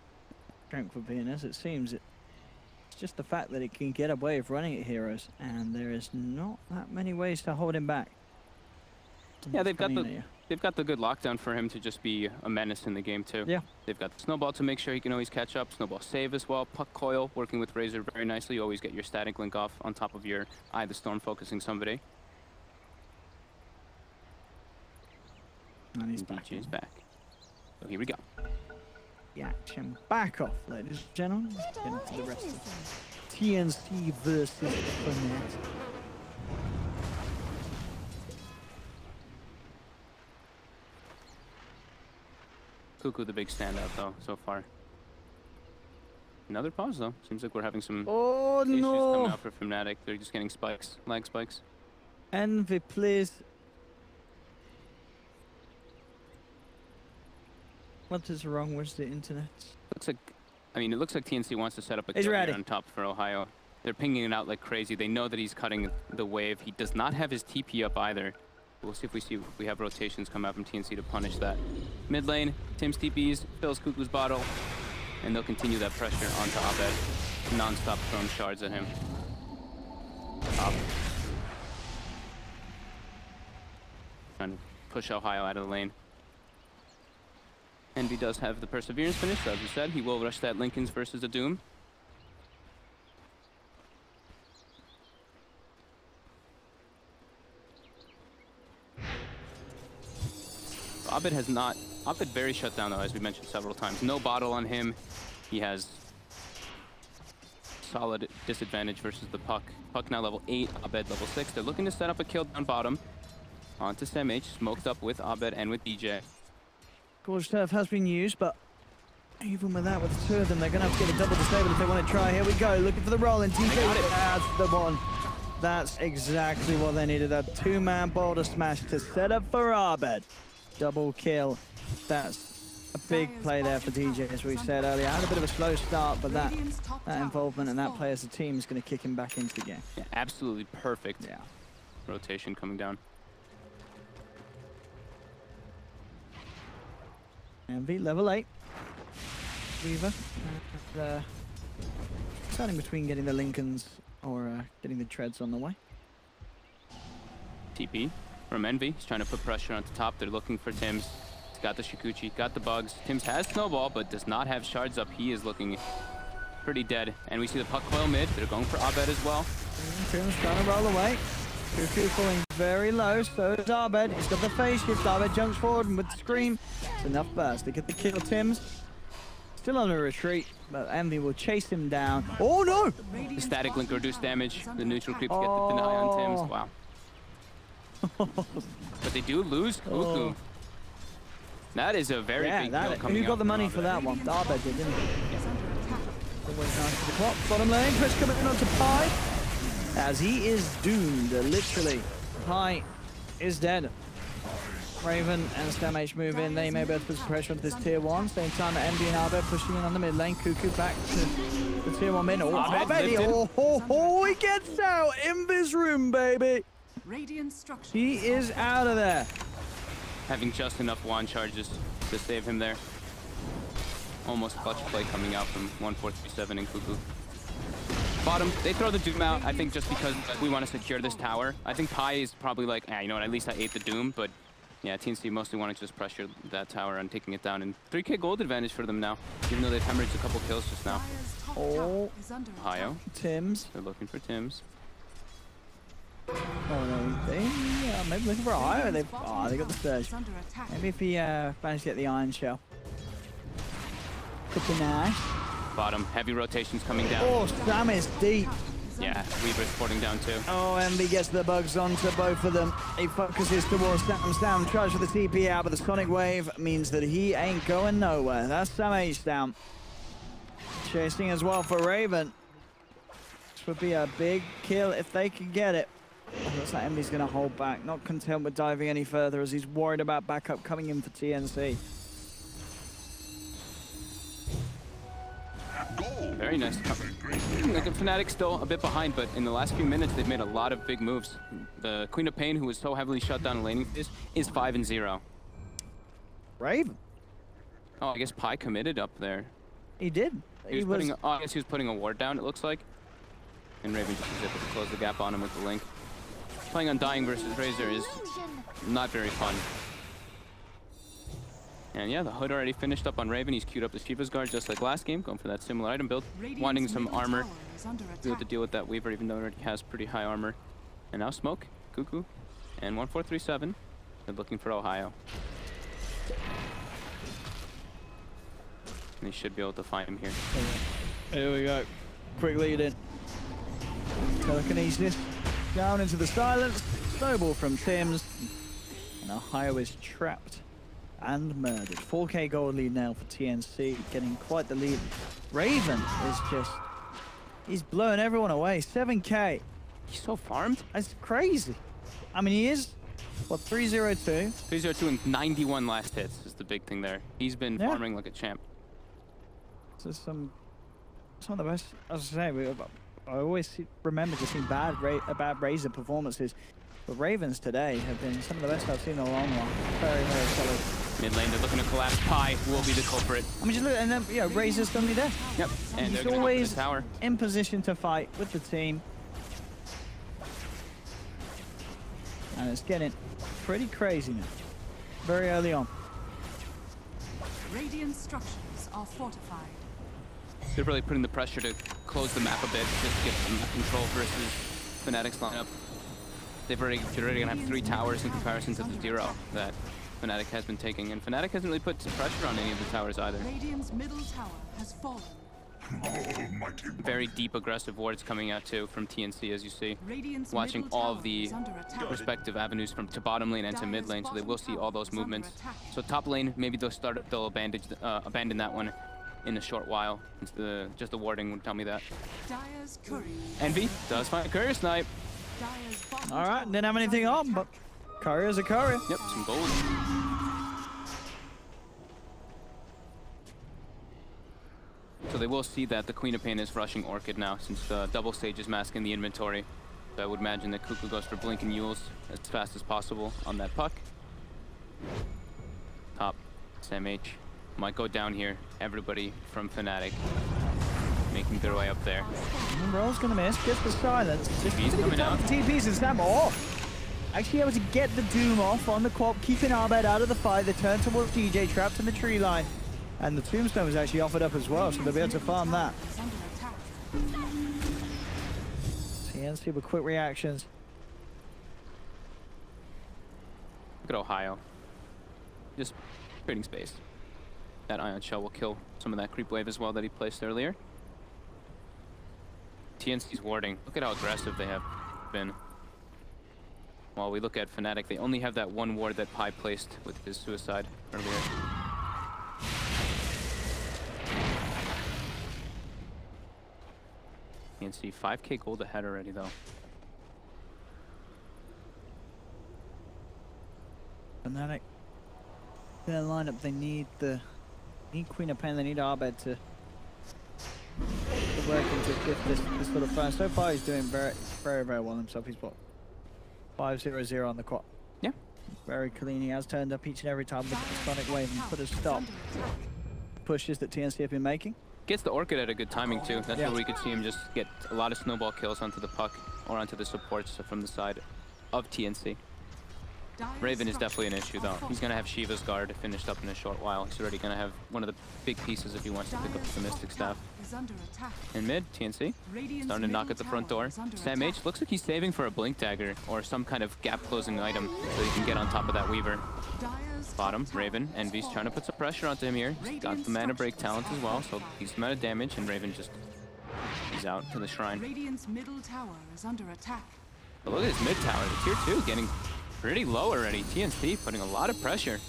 E: strength would be, and as it seems, it's just the fact that it can get away with running at heroes, and there is not that many ways to hold him back.
F: Yeah, they've got the good lockdown for him to just be a menace in the game too.
E: Yeah.
F: They've got the Snowball to make sure he can always catch up. Snowball save as well. Puck Coil working with Razor very nicely. You always get your static link off on top of your Eye of the Storm focusing somebody.
E: And he's back.
F: He's back. So here we go.
E: The action back off, ladies and gentlemen. Let's get into the rest of TNC versus Fnatic.
F: Cuckoo the big standout though so far. Another pause though. Seems like we're having some issues coming out for Fnatic. They're just getting spikes, lag spikes.
E: Envy, please. What is wrong with the internet?
F: Looks like, it looks like TNC wants to set up a kill here on top for Ohio. They're pinging it out like crazy. They know that he's cutting the wave. He does not have his TP up either. We'll see if we have rotations come out from TNC to punish that. Mid lane, Tim's TPs, fills Cuckoo's bottle, and they'll continue that pressure onto Abed. Non-stop throwing shards at him. Top. Trying to push Ohio out of the lane. Envy does have the Perseverance finish, so as we said, he will rush that Lincoln's versus the Doom. Abed has not... Abed very shut down though, as we mentioned several times. No bottle on him. He has solid disadvantage versus the Puck. Puck now level 8, Abed level 6. They're looking to set up a kill down bottom. Onto SMH, smoked up with Abed and with DJ.
E: Gorge Turf has been used, but even with that, with the two of them, they're going to have to get a double disable if they want to try. Here we go, looking for the roll, and TJ, that's the one. That's exactly what they needed. That two-man boulder smash to set up for Abed. Double kill. That's a big play there for DJ, as we said earlier. Had a bit of a slow start, but that involvement and that play as a team is going to kick him back into the game.
F: Yeah, absolutely perfect.
E: Yeah.
F: Rotation coming down.
E: MV level 8. Weaver. Starting between getting the Lincolns or getting the treads on the way.
F: TP from Envy. He's trying to put pressure on the top. They're looking for Tims. He's got the Shikuchi, got the bugs. Tims has Snowball, but does not have shards up. He is looking pretty dead. And we see the puck coil mid. They're going for Abed as well.
E: Tims trying to roll away. Cuckoo falling very low, so is Abed. He's got the phase shift. Abed jumps forward and with the scream, it's enough burst to get the kill. Tims still on a retreat, but Envy will chase him down. Oh no!
F: The static link reduce damage. The neutral creep to get the deny on Tims. Wow. But they do lose Cuckoo. That is a very big deal coming out.
E: Who got the money for that one? Abed did, didn't he? Always nice for the clock. Bottom lane, push coming in onto Pi. As he is doomed, literally. Pi is dead. Raven and StamH move in. They may both put some pressure onto this tier 1. Same time, Envy and Abed pushing in on the mid lane. Cuckoo back to the tier 1 mid. Oh, Abed! He gets out in this room, baby. He is out of there.
F: Having just enough wand charges to save him there. Almost clutch play coming out from 1437 and Cuckoo. Bottom, they throw the Doom out, I think just because we want to secure this tower. I think Pi is probably like, you know what, at least I ate the Doom, but yeah, TNC mostly want to just pressure that tower and taking it down. And 3k gold advantage for them now, even though they've hemorrhaged a couple kills just now.
E: Oh,
F: Ohio.
E: Tims.
F: They're looking for Tims.
E: Oh no, maybe looking for Ohio. They got the surge. Maybe if he managed to get the Iron Shell. Could be nice.
F: Bottom, heavy rotations coming down.
E: Oh, Sam is deep.
F: Yeah, Weaver's porting down too.
E: Oh, Envy gets the bugs onto both of them. He focuses towards Sam. Sam tries for the TP out, but the Sonic Wave means that he ain't going nowhere. That's Sam H down. Chasing as well for Raven. This would be a big kill if they can get it. Looks like Envy's going to hold back, not content with diving any further as he's worried about backup coming in for TNC.
F: Very nice. Like Fnatic still a bit behind, but in the last few minutes they've made a lot of big moves. The Queen of Pain, who was so heavily shut down in laning, is 5-0.
E: Raven.
F: Oh, I guess Pi committed up there.
E: He did.
F: He was putting. I guess he was putting a ward down. It looks like. And Raven just was able to close the gap on him with the link. Playing on Dying versus Razor is not very fun. And yeah, the Hood already finished up on Raven. He's queued up the Shiva's Guard just like last game, going for that similar item build. Wanting some armor to be able to deal with that Weaver, even though it already has pretty high armor. And now Smoke, Cuckoo, and 1437. They're looking for Ohio. And they should be able to find him here.
E: Here we go. Quick lead in. Telekinesis down into the silence. Snowball from Tims. And Ohio is trapped and murdered. 4k gold lead now for TNC, getting quite the lead. Raven is just, he's blowing everyone away. 7k.
F: He's so farmed.
E: That's crazy. I mean, he is, what, 302?
F: 302 and 91 last hits is the big thing there. He's been farming like a champ.
E: So some of the best, as I say, I always remember just seeing bad Razor performances. But Ravens today have been some of the best I've seen in a long while. Very, very solid.
F: Mid lane, they're looking to collapse. Pi will be the culprit.
E: I mean, just look, and then, yeah, Razor's suddenly there.
F: Yep, and
E: he's
F: they're
E: always
F: go the tower.
E: In position to fight with the team. And it's getting pretty crazy now. Very early on.
D: Radiant structures are fortified.
F: They're really putting the pressure to close the map a bit, just to get some control versus Fnatic's lineup. They're already gonna have 3 towers in comparison to the 0 that Fnatic has been taking, and Fnatic hasn't really put some pressure on any of the towers either.
D: Radiant's middle tower has fallen.
F: Very deep aggressive wards coming out too from TNC, as you see. Watching all of the respective avenues from to bottom lane and to mid lane, so they will see all those movements. So top lane, maybe they'll abandon that one in a short while. It's just the warding would tell me that. Envy does find a courier snipe.
E: All right, didn't have anything on, but courier's a courier.
F: Yep, some gold. So they will see that the Queen of Pain is rushing Orchid now, since the double stage is masking the inventory. So I would imagine that Cuckoo goes for Blink and Yules as fast as possible on that puck. Top, SMH. Might go down here. Everybody from Fnatic making their way up there.
E: Roll's gonna miss, gets the silence.
F: TP's coming out.
E: TP's and Sam actually able to get the Doom off on the Quap, keeping Arbed out of the fight. They turn towards DJ, trapped in the tree line. And the Tombstone was actually offered up as well, so they'll be able to farm that. TNC with quick reactions.
F: Look at Ohio. Just creating space. That Ion Shell will kill some of that creep wave as well that he placed earlier. TNC's warding. Look at how aggressive they have been. While we look at Fnatic, they only have that one ward that Pi placed with his suicide earlier. TNC 5k gold ahead already though.
E: Fnatic. Their lineup, they need Queen of Pain, they need Arbed to work into this sort of fun. So far he's doing very well himself. He's what? 5-0-0 on the quad.
F: Yeah.
E: Very clean. He has turned up each and every time with the Sonic Wave and put a stop. Pushes that TNC have been making.
F: Gets the Orchid at a good timing too. That's where we could see him just get a lot of snowball kills onto the puck or onto the supports from the side of TNC. Raven is definitely an issue though. He's gonna have Shiva's guard finished up in a short while. He's already gonna have one of the big pieces if he wants to pick up the Mystic Staff. In mid, TNC starting to knock at the front door. Sam H looks like he's saving for a Blink Dagger or some kind of gap closing item so he can get on top of that Weaver. Bottom, Raven, Envy's trying to put some pressure onto him here. He's got the mana break talent as well, so decent amount of damage, and Raven just he's out to the shrine.
D: Radiant's middle tower is under attack.
F: But look at his mid tower, the tier 2 getting pretty low already. TNC putting a lot of pressure.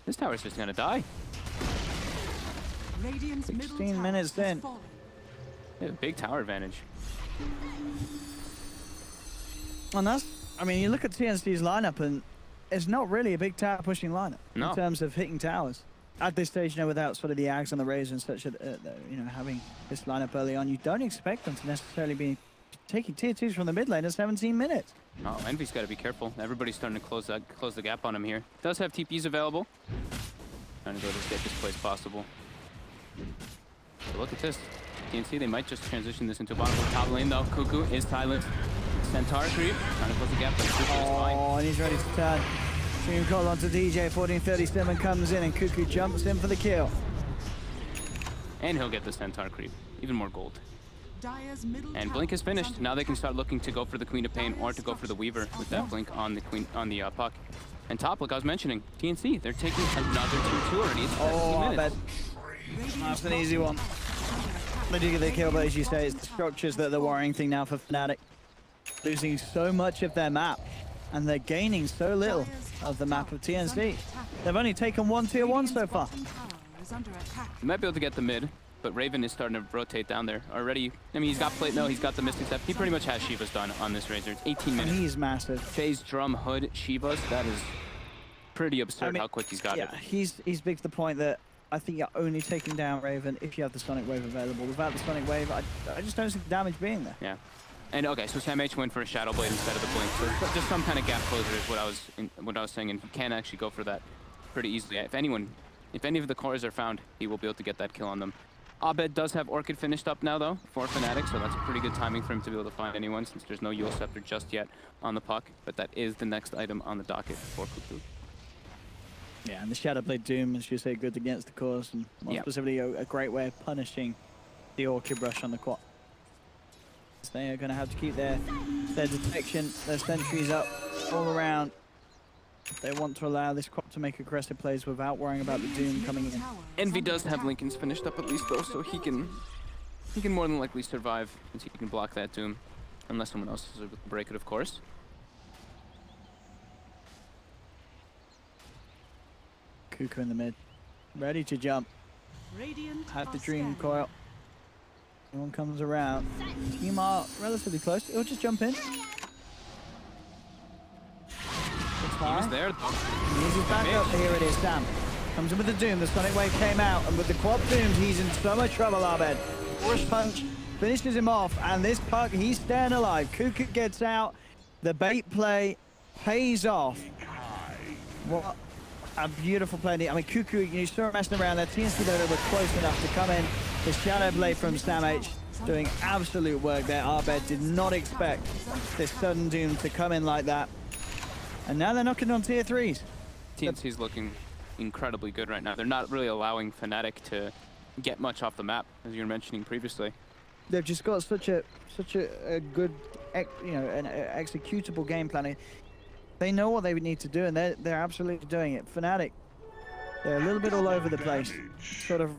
F: This tower's just gonna die.
E: 16 minutes in.
F: They have a big tower advantage.
E: And that's, I mean, you look at TNC's lineup and it's not really a big tower pushing lineup in terms of hitting towers. At this stage, you know, without sort of the Ags and the Rays and such, you know, having this lineup early on, you don't expect them to necessarily be taking tier 2s from the mid lane at 17 minutes.
F: Oh, Envy's got to be careful. Everybody's starting to close the gap on him here. Does have TPs available. Trying to go to the safest place possible. So look at this. TNC, they might just transition this into a bottom top lane though. Cuckoo is silent. Centaur creep, trying to close the gap, but Cuckoo is fine.
E: Oh, and he's ready to turn. Dream call onto DJ, 1437 comes in and Cuckoo jumps in for the kill.
F: And he'll get the Centaur creep. Even more gold. And Blink is finished. Now they can start looking to go for the Queen of Pain or to go for the Weaver with that Blink on the puck. And top, like I was mentioning, TNC, they're taking another tier 2 already. It's 17 minutes.
E: That's an easy one. They do get the kill, but as you say, it's the structures that are the worrying thing now for Fnatic. Losing so much of their map, and they're gaining so little of the map of TNC. They've only taken one tier 1 so far.
F: They might be able to get the mid, but Raven is starting to rotate down there already. I mean, he's got plate, no, he's got the Mystic Step. He pretty much has Shiva's done on this Razor. It's 18 minutes.
E: He's massive.
F: Phase, Drum, Hood, Shiva's, that is pretty absurd how quick he's got it.
E: He's big to the point that I think you're only taking down Raven if you have the Sonic Wave available. Without the Sonic Wave, I just don't see the damage being there.
F: Yeah. And okay, so Sam H went for a Shadow Blade instead of the Blink. So just some kind of gap closer is what I was saying, and he can actually go for that pretty easily. If any of the cores are found, he will be able to get that kill on them. Abed does have Orchid finished up now though for Fnatic, so that's a pretty good timing for him to be able to find anyone since there's no Yule Scepter just yet on the puck. But that is the next item on the docket for Cuckoo.
E: Yeah, and the Shadow Blade Doom, as you say, good against the cores, and more specifically a great way of punishing the Orchid Rush on the quad. So they are going to have to keep their detection, their sentries up all around if they want to allow this quad to make aggressive plays without worrying about the Doom coming in.
F: Envy does have Lincoln's finished up at least though, so he can more than likely survive since he can block that Doom, unless someone else is able to break it, of course.
E: Cuckoo in the mid, ready to jump. Have the Dream Coil. Anyone comes around. Team are relatively close. He'll just jump in. Qualifier.
F: He was there, though.
E: He's his back up. Here it is, Sam. Comes in with the Doom. The Sonic Wave came out, and with the quad Dooms, he's in so much trouble, Abed. Force punch finishes him off, and this puck, he's staying alive. Cuckoo gets out. The bait play pays off. What a beautiful play. I mean, Cuckoo, you saw him messing around there. TNC, though, were close enough to come in. The Shadow Blade from Sam H doing absolute work there. Abed did not expect this sudden Doom to come in like that. And now they're knocking on tier 3s.
F: TNC's looking incredibly good right now. They're not really allowing Fnatic to get much off the map, as you were mentioning previously.
E: They've just got such a good, you know, an executable game planning. They know what they would need to do, and they're absolutely doing it. Fnatic, they're a little bit all over the place. Sort of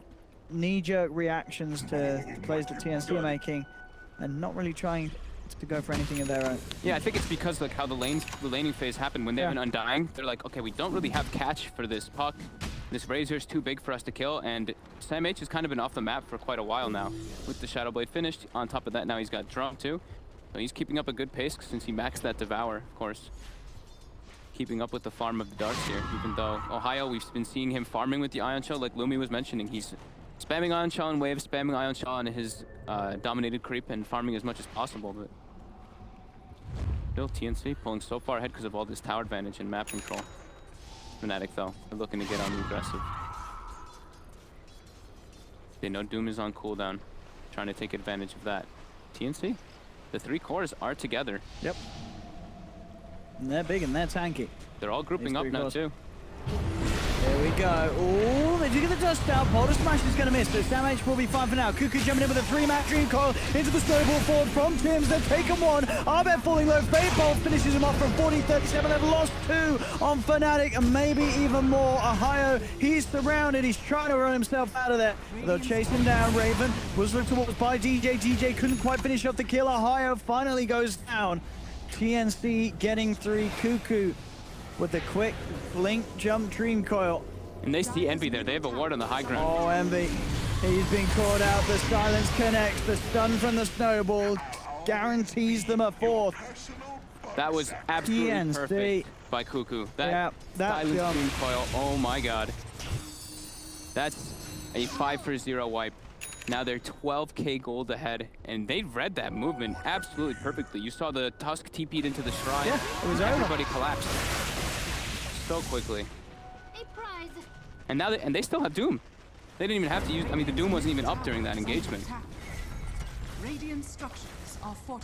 E: knee-jerk reactions to the plays that TNC are making, and not really trying to go for anything of their own.
F: Yeah, I think it's because like how the laning phase happened when they've been undying. They're like, okay, we don't really have catch for this puck. This Razor's too big for us to kill, and Sam H has kind of been off the map for quite a while now. With the Shadow Blade finished, on top of that now he's got Drum too. So he's keeping up a good pace since he maxed that Devour, of course. Keeping up with the farm of the Darks here, even though Ohio, we've been seeing him farming with the Ion Shell like Lumi was mentioning. He's spamming Ion Shell and Wave, spamming Ion Shell on his dominated creep and farming as much as possible, but still TNC pulling so far ahead because of all this tower advantage and map control. Fnatic though, they're looking to get on the aggressive. They know Doom is on cooldown, trying to take advantage of that. TNC, the 3 cores are together.
E: Yep. And they're big and they're tanky.
F: They're all grouping up now too.
E: There we go. Oh, they do get the dust out. Boulder Smash is going to miss, but Sam H will be fine for now. Cuckoo jumping in with a 3-map Dream Coil into the snowball forward from Tims. They've taken 1. Abed falling low. Fade Bolt finishes him off from 40-37. They've lost 2 on Fnatic and maybe even more. Ohio, he's surrounded. He's trying to run himself out of there. They'll chase him down. Raven was looked towards by DJ. DJ couldn't quite finish off the kill. Ohio finally goes down. TNC getting 3. Cuckoo with the quick blink jump Dream Coil.
F: And they see Envy there. They have a ward on the high ground.
E: Oh, Envy. He's been caught out. The silence connects. The stun from the snowball guarantees them a 4th.
F: That was absolutely
E: TNC.
F: perfect by Cuckoo. That silence Dream Coil. Oh my god. That's a 5-for-0 wipe. Now they're 12k gold ahead, and they read that movement absolutely perfectly. You saw the Tusk TP'd into the shrine.
E: Yeah, it was
F: everybody collapsed so quickly. And now they still have Doom. They didn't even have to use. I mean, the Doom wasn't even up during that engagement.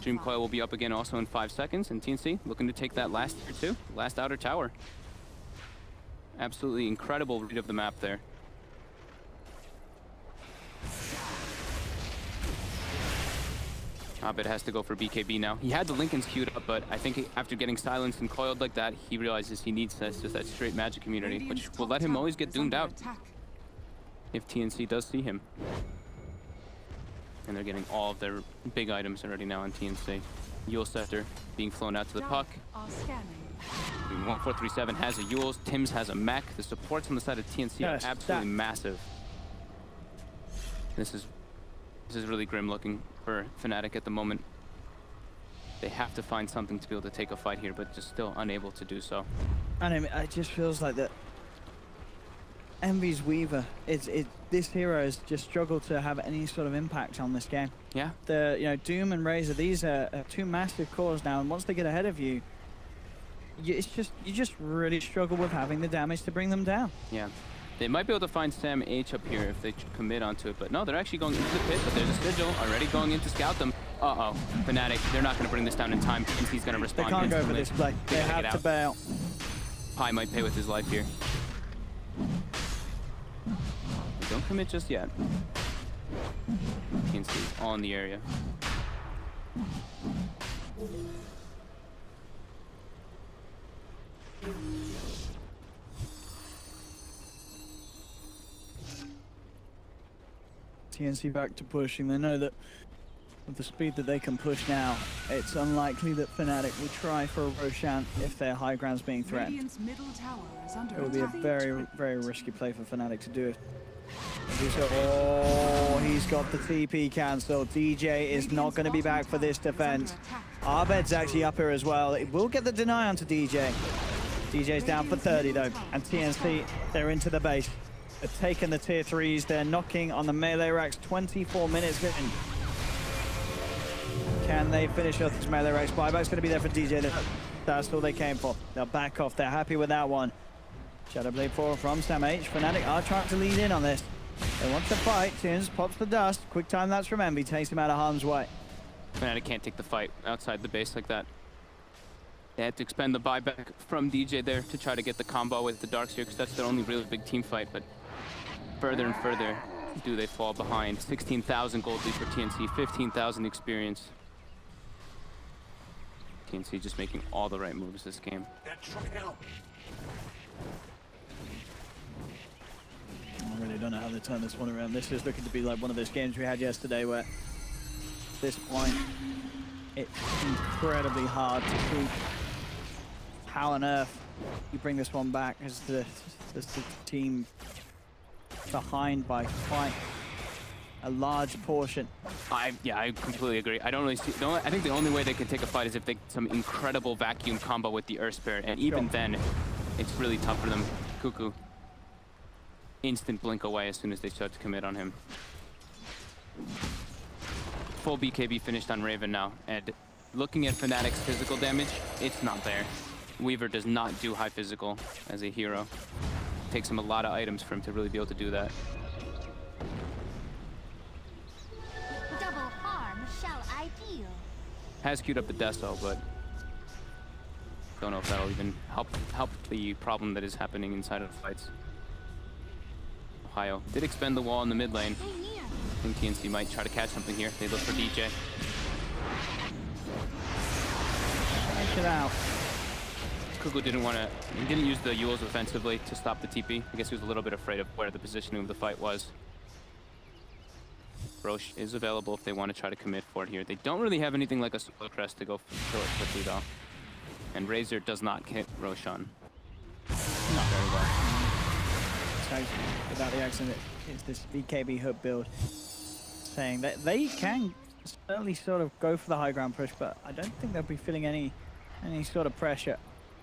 F: Dream Coil will be up again also in 5 seconds, and TNC looking to take that last tier 2, last outer tower. Absolutely incredible read of the map there. Abed has to go for BKB now. He had the Lincolns queued up, but I think after getting silenced and coiled like that, he realizes he needs just that straight magic immunity, which will let him always get doomed out if TNC does see him. And they're getting all of their big items already now on TNC. Yule Scepter being flown out to the puck. 1437 has a Yule's, Tims has a mech. The supports on the side of TNC are absolutely massive. This is really grim looking for Fnatic at the moment. They have to find something to be able to take a fight here, but just still unable to do so.
E: And I mean, it just feels like that Envy's Weaver, this hero has just struggled to have any sort of impact on this game.
F: Yeah.
E: Doom and Razor, these are 2 massive cores now, and once they get ahead of you, you just really struggle with having the damage to bring them down.
F: Yeah. They might be able to find Sam H up here if they commit onto it, but no, they're actually going into the pit, but there's a Sigil already going in to scout them. Uh-oh, Fnatic, they're not going to bring this down in time. He's going to respond.
E: They can't go for this play. They have to bail.
F: Pi might pay with his life here. Don't commit just yet. You can see all in the area.
E: TNC back to pushing. They know that with the speed that they can push now, it's unlikely that Fnatic will try for a Roshan if their high ground's being threatened. It will be a very, very risky play for Fnatic to do it. Oh, he's got the TP cancelled. DJ is not going to be back for this defense. Abed's actually up here as well. It will get the deny onto DJ. DJ's down for 30 though, and TNC, they're into the base. They've taken the tier 3s, they're knocking on the melee racks, 24 minutes in. Can they finish off this melee racks? Buyback's gonna be there for DJ. That's all they came for. They'll back off, they're happy with that one. Shadowblade 4 from SamH. Fnatic are trying to lead in on this. They want to fight. Tunes pops the dust. Quick time that's from Envy, takes him out of harm's way.
F: Fnatic can't take the fight outside the base like that. They had to expend the buyback from DJ there to try to get the combo with the Darks here, because that's their only really big team fight, but further and further do they fall behind. 16,000 gold lead for TNC, 15,000 experience. TNC just making all the right moves this game.
E: I really don't know how they turn this one around. This is looking to be like one of those games we had yesterday where at this point it's incredibly hard to see how on earth you bring this one back as the team behind by quite a large portion.
F: Yeah, I completely agree. I don't really see. I think the only way they can take a fight is if they get some incredible vacuum combo with the Earth Spirit, and even then, it's really tough for them. Cuckoo, instant blink away as soon as they start to commit on him. Full BKB finished on Raven now, and looking at Fnatic's physical damage, it's not there. Weaver does not do high physical as a hero. It takes him a lot of items for him to really be able to do that. Has queued up the Deso, but don't know if that'll even help the problem that is happening inside of the fights. Ohio did expend the wall in the mid lane. I think TNC might try to catch something here. They look for DJ.
E: Check it out.
F: Kuku didn't use the Yules offensively to stop the TP. I guess he was a little bit afraid of where the positioning of the fight was. Roche is available if they want to try to commit for it here. They don't really have anything like a Solar Crest to go kill it quickly though. And Razor does not hit Roshan. Not very well.
E: So, without the accident, it's this BKB hook build saying that they can certainly sort of go for the high ground push, but I don't think they'll be feeling any sort of pressure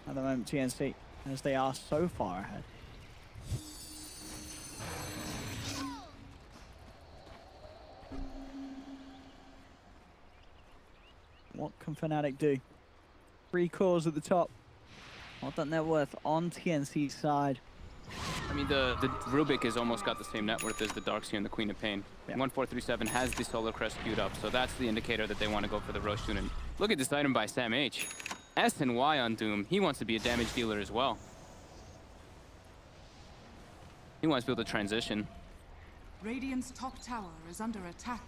E: at the moment, TNC, as they are so far ahead. What can Fnatic do? 3 cores at the top. What that net worth on TNC's side?
F: I mean, the Rubik has almost got the same net worth as the Darkseer and the Queen of Pain. Yeah. 1437 has the Solar Crest queued up, so that's the indicator that they want to go for the Roshan. And look at this item by SamH. S and Y on Doom. He wants to be a damage dealer as well. He wants to be able to transition.
D: Radiant's top tower is under attack.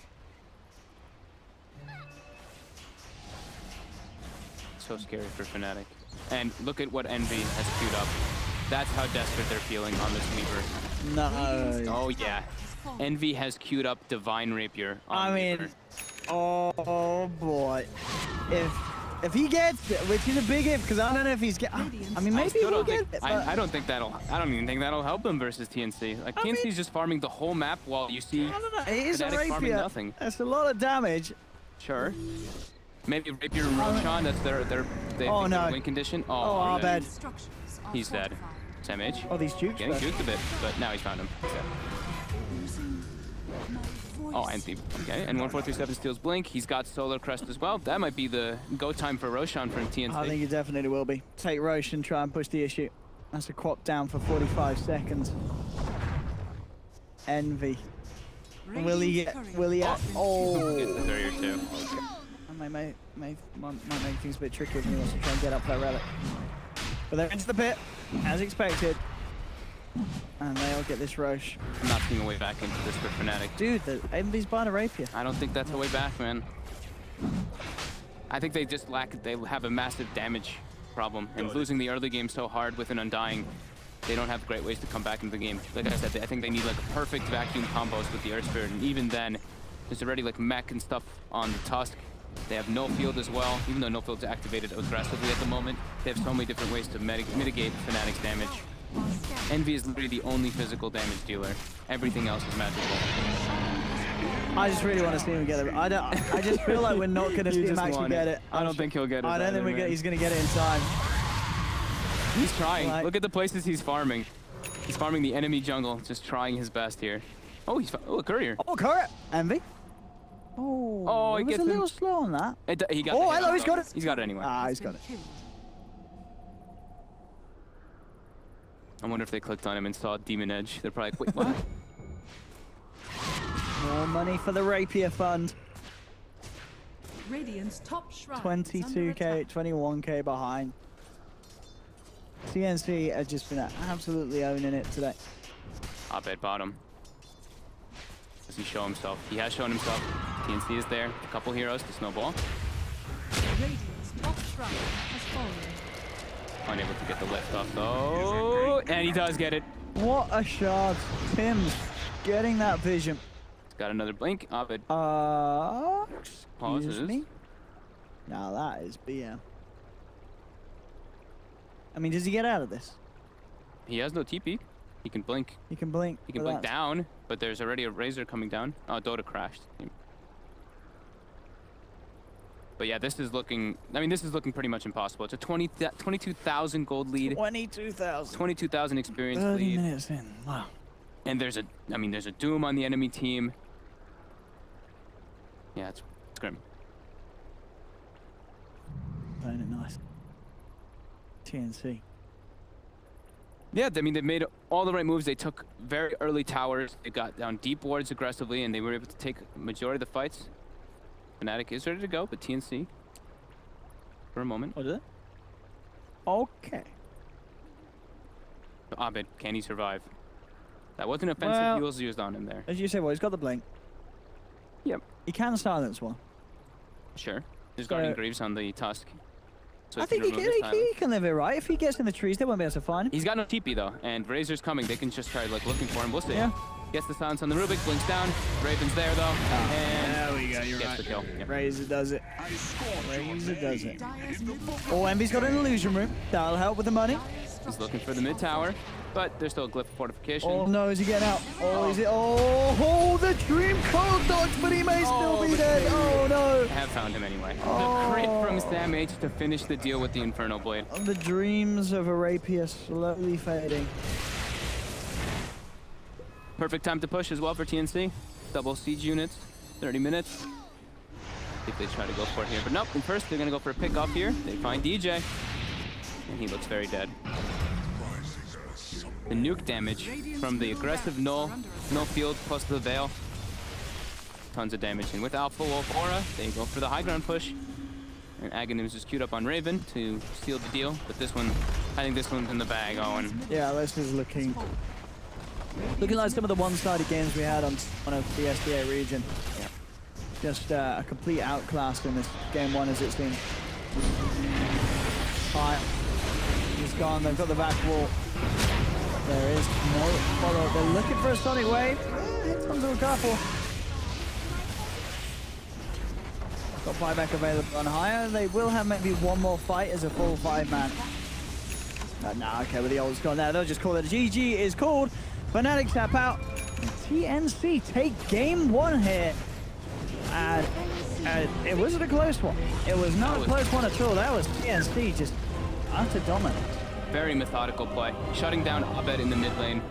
F: So scary for Fnatic. And look at what Envy has queued up. That's how desperate they're feeling on this Weaver.
E: No.
F: Oh yeah. Envy has queued up Divine Rapier on Weaver.
E: Oh boy. If he gets it, which is a big if, because I don't know if he's I mean, maybe he'll get it.
F: I don't even think that'll help him versus TNC. Like, TNC's just farming the whole map while you see
E: I don't know. It is a
F: Fnatic farming
E: rapier.
F: nothing.
E: That's a lot of damage.
F: Sure. Maybe Rapier and Roshan, that's their win condition.
E: Oh, bad.
F: He's dead. SamH.
E: Oh, these jukes.
F: Getting juked a bit, but now he's found him. Oh, and okay, and 1437 steals Blink. He's got Solar Crest as well. That might be the go time for Roshan from TNC.
E: I think it definitely will be. Take Roshan, try and push the issue. That's a quap down for 45 seconds. Envy. Will he get? Oh.
F: Gets the barrier too.
E: Might make things a bit tricky when he wants to try and get up that relic. But they're into the pit, as expected. And they'll get this Roche.
F: I'm not seeing a way back into this for Fnatic.
E: Dude, Envy's buying a rapier.
F: I don't think that's a way back, man. I think they just they have a massive damage problem. And losing the early game so hard with an Undying, they don't have great ways to come back into the game. Like I said, I think they need like perfect vacuum combos with the Earth Spirit. And even then, there's already like mech and stuff on the Tusk. They have no field as well, even though no field's activated aggressively at the moment. They have so many different ways to mitigate Fnatic's damage. Envy is literally the only physical damage dealer. Everything else is magical.
E: I just really want to see him get it. I just feel like we're not going to see him actually get it.
F: I don't think he'll get it.
E: I don't think he's going to get it in time.
F: He's trying.
E: Like-
F: Look at the places he's farming. He's farming the enemy jungle, just trying his best here. Oh, he's a courier.
E: Oh, Courier. Envy. Oh,
F: he
E: he was
F: gets
E: a
F: him.
E: little slow on that.
F: He got
E: Oh,
F: the hit
E: hello,
F: on
E: he's
F: it,
E: got
F: though.
E: it.
F: He's got it anyway.
E: Ah, he's got it.
F: I wonder if they clicked on him and saw Demon Edge. They're probably like, wait, what?
E: More money for the Rapier Fund.
D: Radiant's top shrine. is under
E: 22k,
D: attack.
E: 21k behind. TNC has just been absolutely owning it today.
F: Abed bottom. Does he show himself? He has shown himself. TNC is there. A couple heroes to snowball.
D: Radiant's top shrine has fallen.
F: Unable to get the lift off though. And he does get it.
E: What a shot. Tim's getting that vision.
F: He's got another blink. Abed
E: Excuse
F: pauses.
E: me? Now that is BM. I mean, does he get out of this?
F: He has no TP. He can blink.
E: He can blink.
F: He can
E: but
F: blink
E: that's-
F: down, but there's already a Razor coming down. Oh, Dota crashed. But yeah, this is looking, I mean, this is looking pretty much impossible. It's a 22,000 gold lead,
E: 22,000.
F: 22,000 experience
E: 30
F: lead.
E: minutes in. Wow.
F: And there's a Doom on the enemy team. Yeah, it's grim.
E: Playing it nice. TNC.
F: Yeah, I mean, they made all the right moves. They took very early towers. They got down deep wards aggressively, and they were able to take majority of the fights. Fnatic is ready to go, but TNC, for a moment.
E: What is it? Okay.
F: Abed, can he survive? That wasn't offensive
E: Well,
F: heals used on him there.
E: As you say, well, he's got the blink.
F: Yep.
E: He can silence one.
F: Sure. There's
E: So-
F: Guardian Greaves on the Tusk. So
E: I think he can live it right. If he gets in the trees, they won't be able to find him.
F: He's got no TP though, and Razor's coming. They can just try like looking for him. We'll see.
E: Yeah.
F: Gets the silence on the Rubik, blinks down. Raven's there though, and
E: There we go, you're
F: gets
E: right.
F: the kill. Yep.
E: Razor does it. Razor does it.
D: Dire's middle
E: Oh, Envy's got an illusion room. That'll help with the money.
F: He's looking for the mid tower, but there's still a glyph fortification.
E: Oh no, is he getting out? Oh, is it? Oh, the dream cold dodge, but he may still be
F: the
E: dead.
F: crazy.
E: Oh no.
F: I have found him anyway.
E: Oh.
F: The crit from Sam H to finish the deal with the Inferno Blade.
E: The dreams of a rapier slowly fading.
F: Perfect time to push as well for TNC. Double siege units, 30 minutes. I think they try to go for it here, but nope. And first, they're gonna go for a pick off here. They find DJ, and he looks very dead. The nuke damage from the aggressive null field plus the Veil. Tons of damage. And with Alpha Wolf Aura, they go for the high ground push. And Aghanim's is queued up on Raven to seal the deal. But this one, I think this one's in the bag, Owen.
E: Yeah, this is looking like some of the one-sided games we had on one of the SDA region. Yeah. Just a complete outclass in this game one as it's been. Fire. He's gone. They've got the back wall. There is no follow-up. They're looking for a Sonic Wave. Hits onto a couple. Got buyback available on higher. They will have maybe one more fight as a full 5-man. Nah, okay, with the ult's gone there. They'll just call it a GG is called. Fnatic tap out. TNC take game one here. And it wasn't a close one. It was not a close one at all. That was TNC just utter dominance.
F: Very methodical play. Shutting down Abed in the mid lane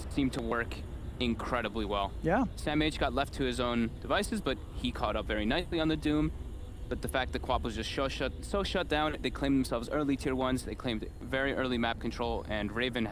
F: seemed to work incredibly well.
E: Yeah.
F: Sam H got left to his own devices, but he caught up very nicely on the Doom. But the fact that Quap was just so shut down, they claimed themselves early tier 1s. They claimed very early map control, and Raven